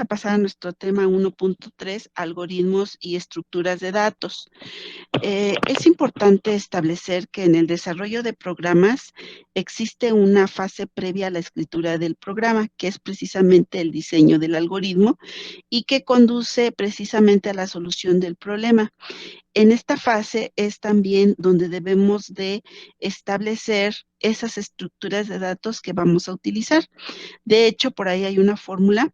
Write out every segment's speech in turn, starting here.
a pasar a nuestro tema 1.3, algoritmos y estructuras de datos. Es importante establecer que en el desarrollo de programas existe una fase previa a la escritura del programa, que es precisamente el diseño del algoritmo y que conduce precisamente a la solución del problema. En esta fase es también donde debemos de establecer esas estructuras de datos que vamos a utilizar. De hecho, por ahí hay una fórmula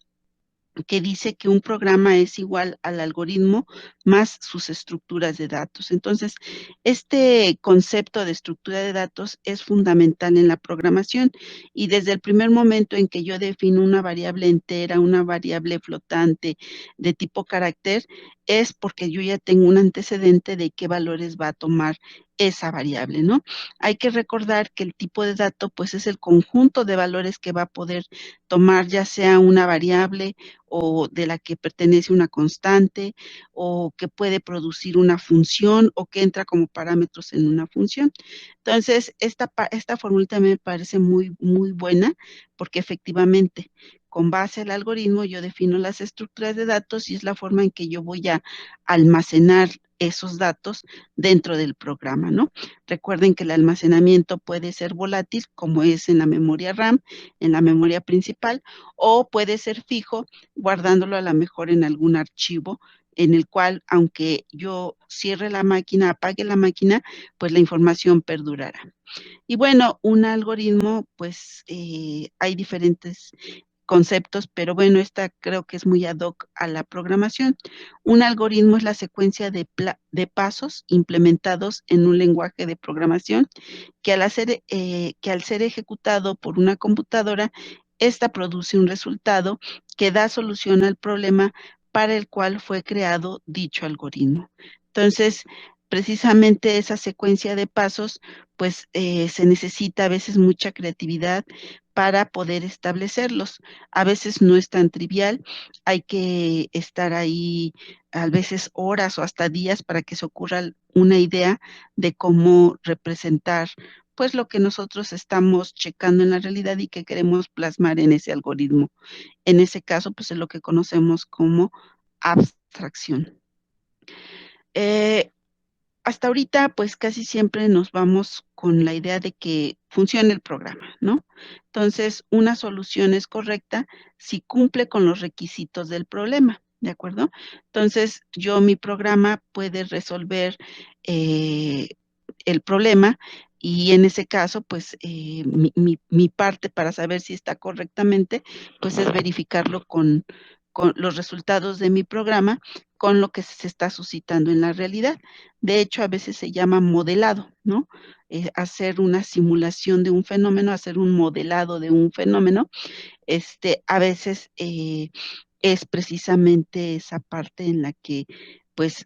que dice que un programa es igual al algoritmo más sus estructuras de datos. Entonces, este concepto de estructura de datos es fundamental en la programación y desde el primer momento en que yo defino una variable entera, una variable flotante de tipo carácter, es porque yo ya tengo un antecedente de qué valores va a tomar esa variable, ¿no? Hay que recordar que el tipo de dato, pues, es el conjunto de valores que va a poder tomar, ya sea una variable o de la que pertenece una constante o que puede producir una función o que entra como parámetros en una función. Entonces, esta fórmula también me parece muy buena porque efectivamente con base al algoritmo yo defino las estructuras de datos y es la forma en que yo voy a almacenar esos datos dentro del programa, ¿no? Recuerden que el almacenamiento puede ser volátil, como es en la memoria RAM, en la memoria principal, o puede ser fijo, guardándolo a lo mejor en algún archivo en el cual, aunque yo cierre la máquina, apague la máquina, pues la información perdurará. Y bueno, un algoritmo, pues hay diferentes conceptos, pero bueno, esta creo que es muy ad hoc a la programación. Un algoritmo es la secuencia de pasos implementados en un lenguaje de programación que al ser ejecutado por una computadora, esta produce un resultado que da solución al problema para el cual fue creado dicho algoritmo. Entonces, precisamente esa secuencia de pasos, pues se necesita a veces mucha creatividad para poder establecerlos. A veces no es tan trivial, hay que estar ahí a veces horas o hasta días para que se ocurra una idea de cómo representar pues lo que nosotros estamos checando en la realidad y que queremos plasmar en ese algoritmo. En ese caso, pues es lo que conocemos como abstracción. Eh, Hasta ahorita, pues casi siempre nos vamos con la idea de que funcione el programa, ¿no? Entonces, una solución es correcta si cumple con los requisitos del problema, ¿de acuerdo? Entonces, mi programa puede resolver eh, el problema y en ese caso, pues mi parte para saber si está correctamente, pues es verificarlo con los resultados de mi programa, con lo que se está suscitando en la realidad. De hecho, a veces se llama modelado, ¿no? Hacer una simulación de un fenómeno, hacer un modelado de un fenómeno, a veces es precisamente esa parte en la que pues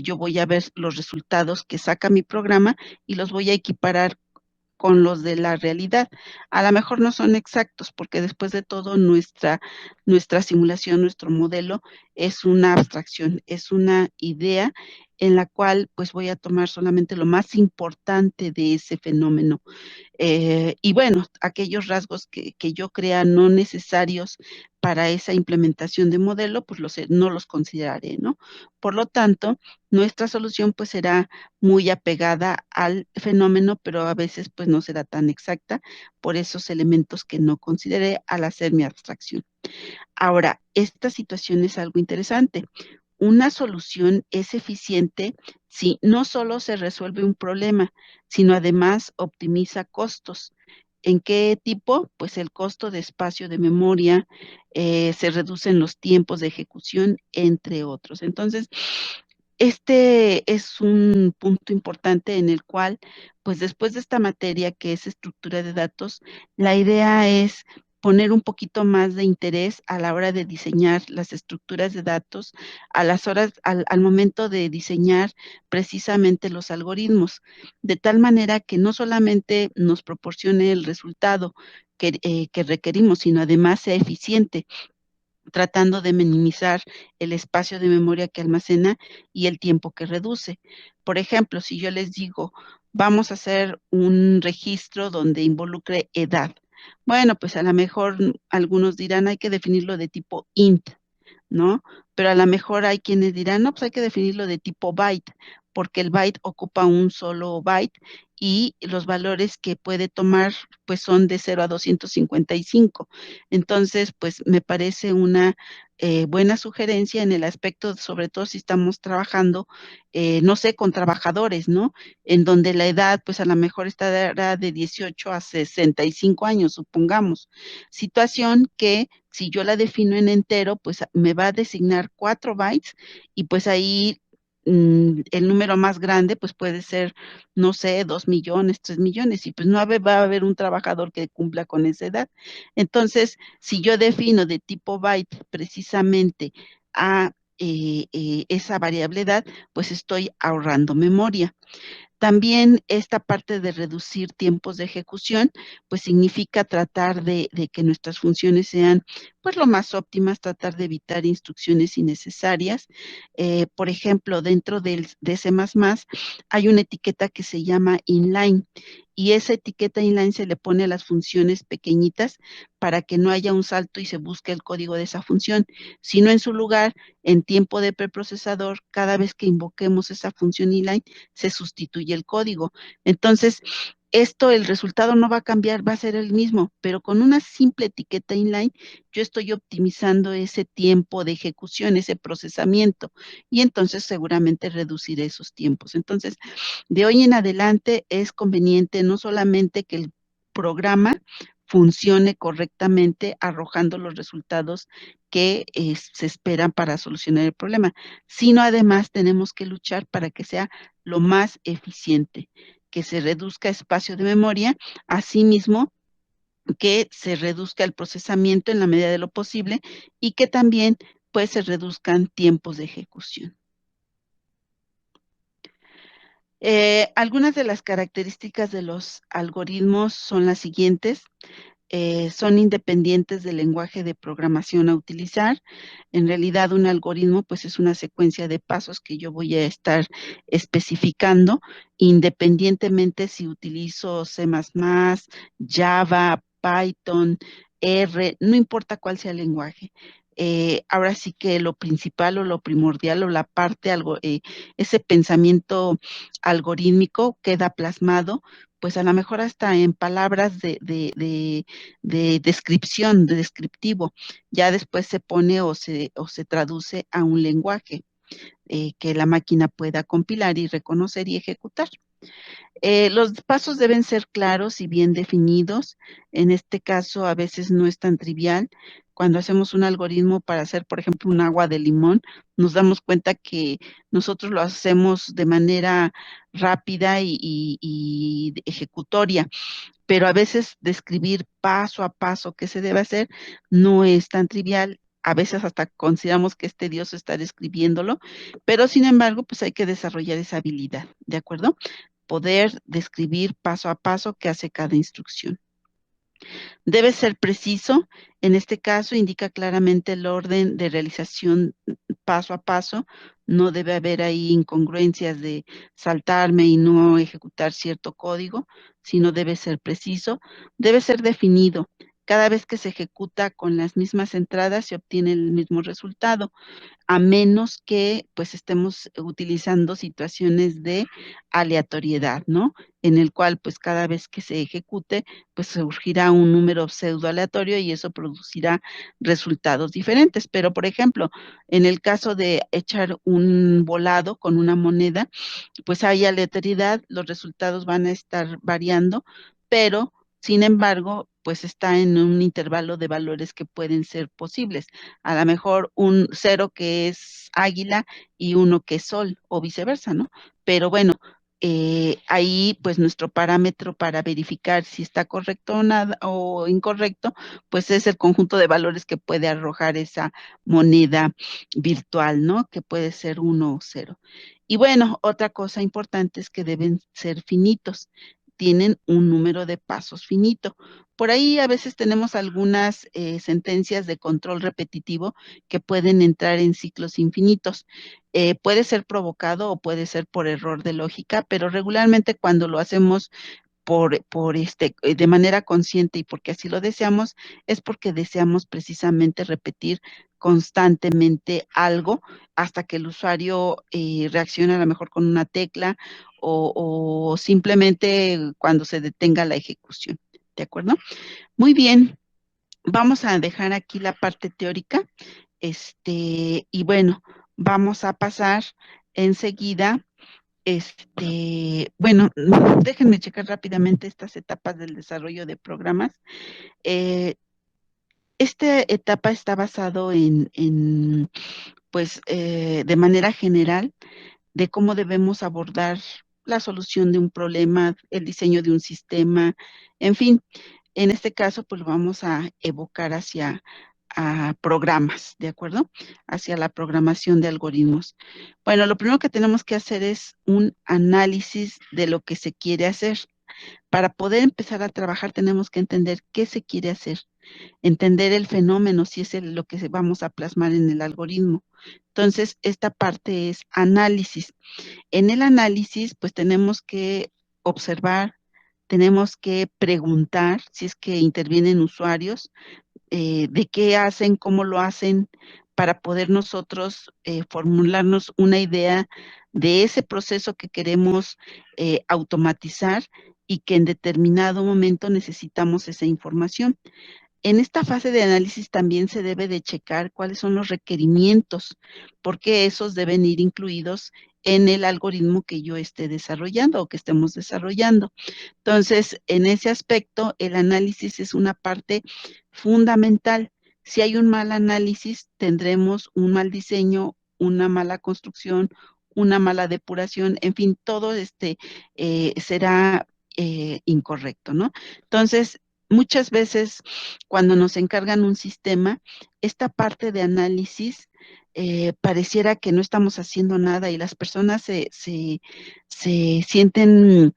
yo voy a ver los resultados que saca mi programa y los voy a equiparar con los de la realidad. A lo mejor no son exactos, porque después de todo nuestra simulación, nuestro modelo es una abstracción, es una idea en la cual pues voy a tomar solamente lo más importante de ese fenómeno y bueno, aquellos rasgos que yo crea no necesarios para esa implementación de modelo, pues no los consideraré, ¿no? Por lo tanto, nuestra solución pues será muy apegada al fenómeno, pero a veces pues no será tan exacta por esos elementos que no consideré al hacer mi abstracción. Ahora, esta situación es algo interesante. Una solución es eficiente si no solo se resuelve un problema, sino además optimiza costos. ¿En qué tipo? Pues el costo de espacio de memoria, se reducen los tiempos de ejecución, entre otros. Entonces, este es un punto importante en el cual, pues después de esta materia que es estructura de datos, la idea es poner un poquito más de interés a la hora de diseñar las estructuras de datos, al momento de diseñar precisamente los algoritmos, de tal manera que no solamente nos proporcione el resultado que requerimos, sino además sea eficiente tratando de minimizar el espacio de memoria que almacena y el tiempo que reduce. Por ejemplo, si yo les digo, vamos a hacer un registro donde involucre edad. Bueno, pues a lo mejor algunos dirán, hay que definirlo de tipo int, ¿no? Pero a lo mejor hay quienes dirán, no, pues hay que definirlo de tipo byte, porque el byte ocupa un solo byte y los valores que puede tomar pues son de 0 a 255. Entonces, pues me parece una buena sugerencia en el aspecto, sobre todo si estamos trabajando, no sé, con trabajadores, ¿no? En donde la edad, pues a lo mejor estará de 18 a 65 años, supongamos. Situación que si yo la defino en entero, pues me va a designar 4 bytes y pues ahí el número más grande pues puede ser, no sé, 2 millones, 3 millones y pues no va a haber un trabajador que cumpla con esa edad. Entonces, si yo defino de tipo byte precisamente a esa variable edad, pues estoy ahorrando memoria. También esta parte de reducir tiempos de ejecución, pues significa tratar de que nuestras funciones sean pues lo más óptimas, tratar de evitar instrucciones innecesarias. Por ejemplo, dentro de C++ hay una etiqueta que se llama inline y esa etiqueta inline se le pone a las funciones pequeñitas para que no haya un salto y se busque el código de esa función, sino en su lugar, en tiempo de preprocesador, cada vez que invoquemos esa función inline, se sustituye el código. Entonces, esto, el resultado no va a cambiar, va a ser el mismo, pero con una simple etiqueta inline, yo estoy optimizando ese tiempo de ejecución, ese procesamiento, y entonces seguramente reduciré esos tiempos. Entonces, de hoy en adelante es conveniente no solamente que el programa funcione correctamente, arrojando los resultados que se esperan para solucionar el problema, sino además tenemos que luchar para que sea lo más eficiente, que se reduzca espacio de memoria, asimismo que se reduzca el procesamiento en la medida de lo posible y que también pues se reduzcan tiempos de ejecución. Algunas de las características de los algoritmos son las siguientes. Son independientes del lenguaje de programación a utilizar. En realidad, un algoritmo pues es una secuencia de pasos que yo voy a estar especificando, independientemente si utilizo C++, Java, Python, R, no importa cuál sea el lenguaje. Ahora sí que lo principal o lo primordial o la parte, ese pensamiento algorítmico queda plasmado pues a lo mejor hasta en palabras de descripción, de descriptivo. Ya después se pone o se traduce a un lenguaje que la máquina pueda compilar y reconocer y ejecutar. Los pasos deben ser claros y bien definidos. En este caso, a veces no es tan trivial. Cuando hacemos un algoritmo para hacer, por ejemplo, un agua de limón, nos damos cuenta que nosotros lo hacemos de manera rápida y ejecutoria, pero a veces describir paso a paso qué se debe hacer no es tan trivial. A veces hasta consideramos que es tedioso estar escribiéndolo, pero sin embargo, pues hay que desarrollar esa habilidad, ¿de acuerdo? Poder describir paso a paso qué hace cada instrucción. Debe ser preciso, en este caso indica claramente el orden de realización paso a paso, no debe haber ahí incongruencias de saltarme y no ejecutar cierto código, sino debe ser preciso, debe ser definido. Cada vez que se ejecuta con las mismas entradas se obtiene el mismo resultado, a menos que pues estemos utilizando situaciones de aleatoriedad, ¿no? En el cual pues cada vez que se ejecute pues surgirá un número pseudo aleatorio y eso producirá resultados diferentes. Pero por ejemplo, en el caso de echar un volado con una moneda, pues hay aleatoriedad, los resultados van a estar variando, pero sin embargo, pues está en un intervalo de valores que pueden ser posibles. A lo mejor un cero que es águila y uno que es sol o viceversa, ¿no? Pero bueno, ahí pues nuestro parámetro para verificar si está correcto o, nada, o incorrecto, pues es el conjunto de valores que puede arrojar esa moneda virtual, ¿no? Que puede ser uno o cero. Y bueno, otra cosa importante es que deben ser finitos, tienen un número de pasos finito. Por ahí a veces tenemos algunas sentencias de control repetitivo que pueden entrar en ciclos infinitos. Puede ser provocado o puede ser por error de lógica, pero regularmente cuando lo hacemos de manera consciente y porque así lo deseamos, es porque deseamos precisamente repetir constantemente algo hasta que el usuario reaccione a lo mejor con una tecla o simplemente cuando se detenga la ejecución. ¿De acuerdo? Muy bien, vamos a dejar aquí la parte teórica. Y bueno, vamos a pasar enseguida. Bueno, déjenme checar rápidamente estas etapas del desarrollo de programas. Eh, esta etapa está basado pues, de manera general, de cómo debemos abordar la solución de un problema, el diseño de un sistema, en fin, en este caso, pues lo vamos a evocar hacia a programas, ¿de acuerdo? Hacia la programación de algoritmos. Bueno, lo primero que tenemos que hacer es un análisis de lo que se quiere hacer. Para poder empezar a trabajar tenemos que entender qué se quiere hacer, entender el fenómeno, si es lo que vamos a plasmar en el algoritmo. Entonces, esta parte es análisis. En el análisis, pues tenemos que observar, tenemos que preguntar si es que intervienen usuarios, de qué hacen, cómo lo hacen, para poder nosotros formularnos una idea de ese proceso que queremos automatizar y que en determinado momento necesitamos esa información. En esta fase de análisis también se debe de checar cuáles son los requerimientos, porque esos deben ir incluidos en el algoritmo que yo esté desarrollando o que estemos desarrollando. Entonces, en ese aspecto, el análisis es una parte fundamental. Si hay un mal análisis, tendremos un mal diseño, una mala construcción, una mala depuración, en fin, todo será incorrecto, ¿no? Entonces, muchas veces cuando nos encargan un sistema, esta parte de análisis pareciera que no estamos haciendo nada y las personas se sienten,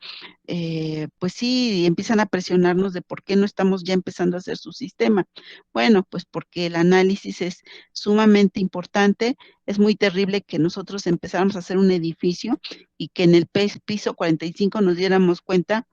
pues sí, empiezan a presionarnos de por qué no estamos ya empezando a hacer su sistema. Bueno, pues porque el análisis es sumamente importante. Es muy terrible que nosotros empezáramos a hacer un edificio y que en el piso 45 nos diéramos cuenta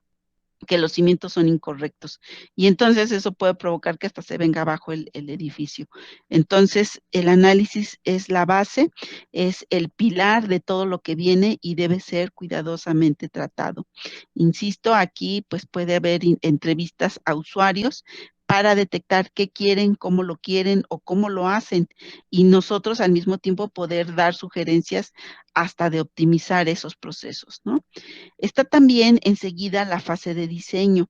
que los cimientos son incorrectos. Y entonces eso puede provocar que hasta se venga abajo el edificio. Entonces, el análisis es la base, es el pilar de todo lo que viene y debe ser cuidadosamente tratado. Insisto, aquí pues puede haber entrevistas a usuarios para detectar qué quieren, cómo lo quieren o cómo lo hacen. Y nosotros al mismo tiempo poder dar sugerencias hasta de optimizar esos procesos, ¿no? Está también enseguida la fase de diseño.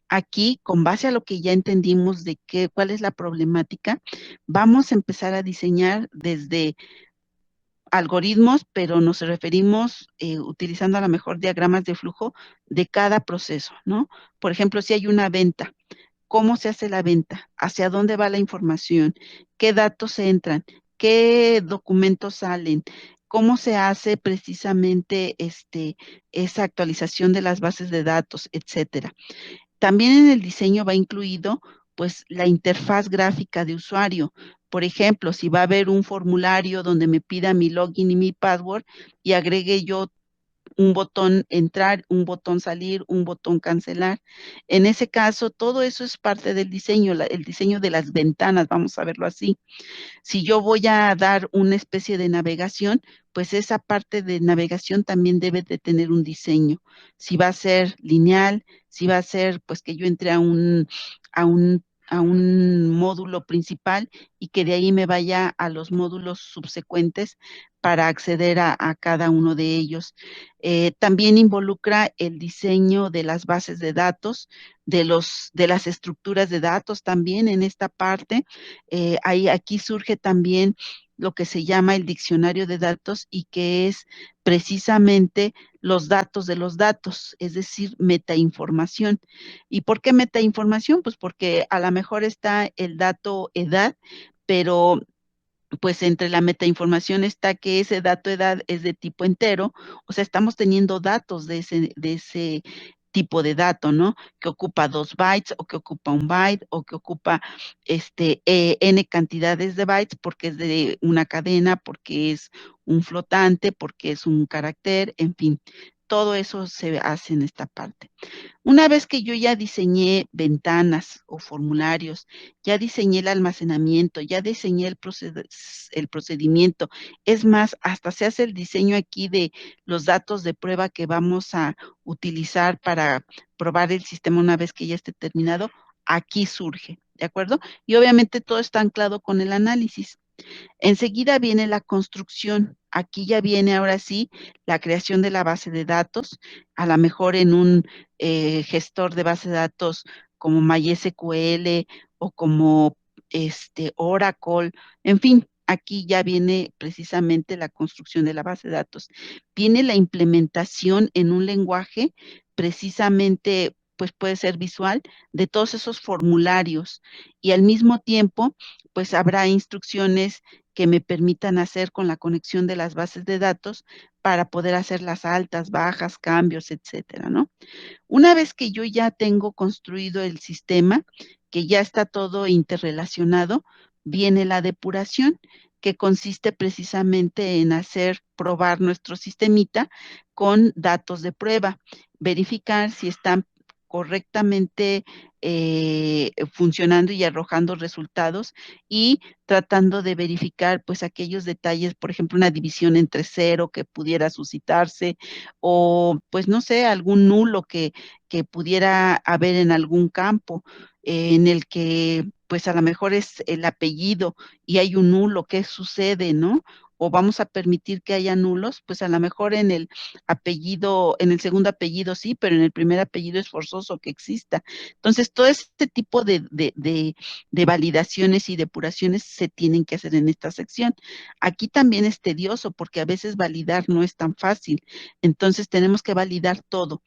Aquí, con base a lo que ya entendimos de cuál es la problemática, vamos a empezar a diseñar desde algoritmos, pero nos referimos utilizando a lo mejor diagramas de flujo de cada proceso, ¿no? Por ejemplo, si hay una venta, ¿cómo se hace la venta? ¿Hacia dónde va la información? ¿Qué datos entran? ¿Qué documentos salen? ¿Cómo se hace precisamente esa actualización de las bases de datos, etcétera? También en el diseño va incluido pues la interfaz gráfica de usuario. Por ejemplo, si va a haber un formulario donde me pida mi login y mi password y agregue yo un botón entrar, un botón salir, un botón cancelar. En ese caso, todo eso es parte del diseño, el diseño de las ventanas, vamos a verlo así. Si yo voy a dar una especie de navegación, pues esa parte de navegación también debe de tener un diseño. Si va a ser lineal, si va a ser pues que yo entre a un módulo principal y que de ahí me vaya a los módulos subsecuentes para acceder a cada uno de ellos. También involucra el diseño de las bases de datos, de las estructuras de datos también en esta parte. Aquí surge también lo que se llama el diccionario de datos y que es precisamente los datos de los datos, es decir, metainformación. ¿Y por qué metainformación? Pues porque a lo mejor está el dato edad, pero pues entre la metainformación está que ese dato edad es de tipo entero, o sea, estamos teniendo datos de ese tipo de dato, ¿no? Que ocupa 2 bytes o que ocupa 1 byte o que ocupa n cantidades de bytes porque es de una cadena, porque es un flotante, porque es un carácter, en fin. todo eso se hace en esta parte. Una vez que yo ya diseñé ventanas o formularios, ya diseñé el almacenamiento, ya diseñé el procedimiento, es más, hasta se hace el diseño aquí de los datos de prueba que vamos a utilizar para probar el sistema una vez que ya esté terminado, aquí surge, ¿de acuerdo? Y obviamente todo está anclado con el análisis. Enseguida viene la construcción. Aquí ya viene ahora sí la creación de la base de datos, a lo mejor en un gestor de base de datos como MySQL o como Oracle, en fin, aquí ya viene precisamente la construcción de la base de datos. Viene la implementación en un lenguaje precisamente, pues puede ser visual, de todos esos formularios y al mismo tiempo, pues habrá instrucciones que me permitan hacer con la conexión de las bases de datos para poder hacer las altas, bajas, cambios, etcétera, ¿no? Una vez que yo ya tengo construido el sistema, que ya está todo interrelacionado, viene la depuración, que consiste precisamente en hacer probar nuestro sistemita con datos de prueba, verificar si están correctamente funcionando y arrojando resultados y tratando de verificar pues aquellos detalles, por ejemplo, una división entre cero que pudiera suscitarse o pues no sé, algún nulo que pudiera haber en algún campo en el que pues a lo mejor es el apellido y hay un nulo, ¿qué sucede, no? O vamos a permitir que haya nulos, pues a lo mejor en el apellido, en el segundo apellido sí, pero en el primer apellido es forzoso que exista. Entonces, todo este tipo de validaciones y depuraciones se tienen que hacer en esta sección. Aquí también es tedioso porque a veces validar no es tan fácil. Entonces, tenemos que validar todo.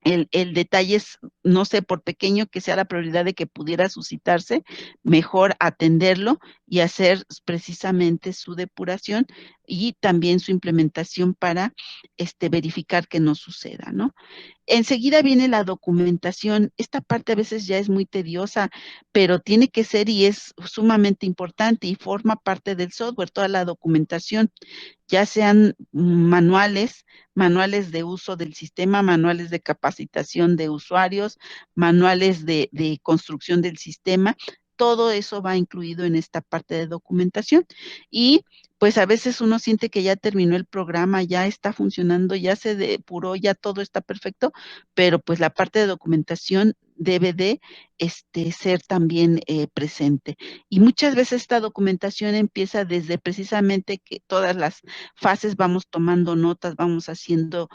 El detalle es, no sé, por pequeño que sea la probabilidad de que pudiera suscitarse, mejor atenderlo y hacer precisamente su depuración y también su implementación para verificar que no suceda, ¿no? Enseguida viene la documentación. Esta parte a veces ya es muy tediosa, pero tiene que ser y es sumamente importante y forma parte del software, toda la documentación, ya sean manuales, manuales de uso del sistema, manuales de capacitación de usuarios, manuales de construcción del sistema. Todo eso va incluido en esta parte de documentación. Y pues a veces uno siente que ya terminó el programa, ya está funcionando, ya se depuró, ya todo está perfecto, pero pues la parte de documentación debe de ser también presente. Y muchas veces esta documentación empieza desde precisamente que todas las fases vamos tomando notas, vamos haciendo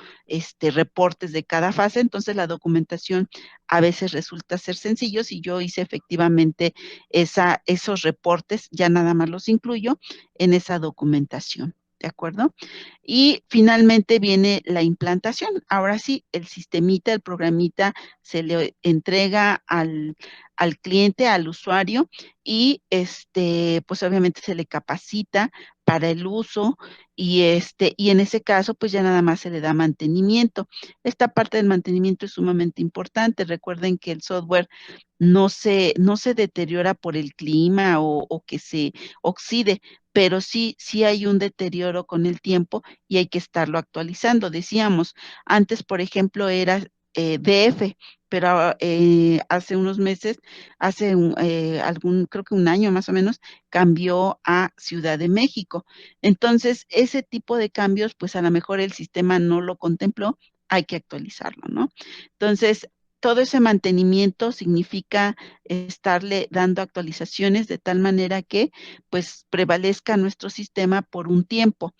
reportes de cada fase, entonces la documentación a veces resulta ser sencillo. Si yo hice efectivamente esos reportes, ya nada más los incluyo en esa documentación. ¿De acuerdo? Y finalmente viene la implantación. Ahora sí, el sistemita, el programita se le entrega al cliente, al usuario, y pues obviamente se le capacita para el uso, y en ese caso, pues ya nada más se le da mantenimiento. Esta parte del mantenimiento es sumamente importante. Recuerden que el software no se deteriora por el clima o que se oxide, pero sí hay un deterioro con el tiempo y hay que estarlo actualizando. Decíamos, antes, por ejemplo, era DF, pero hace unos meses, creo que un año más o menos, cambió a Ciudad de México. Entonces, ese tipo de cambios, pues a lo mejor el sistema no lo contempló, hay que actualizarlo, ¿no? Entonces, todo ese mantenimiento significa estarle dando actualizaciones de tal manera que pues prevalezca nuestro sistema por un tiempo,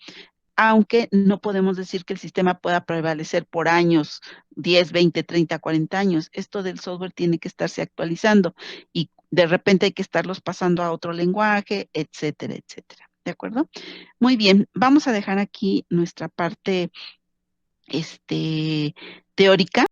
aunque no podemos decir que el sistema pueda prevalecer por años, 10, 20, 30, 40 años. Esto del software tiene que estarse actualizando y de repente hay que estarlos pasando a otro lenguaje, etcétera, etcétera. ¿De acuerdo? Muy bien, vamos a dejar aquí nuestra parte teórica.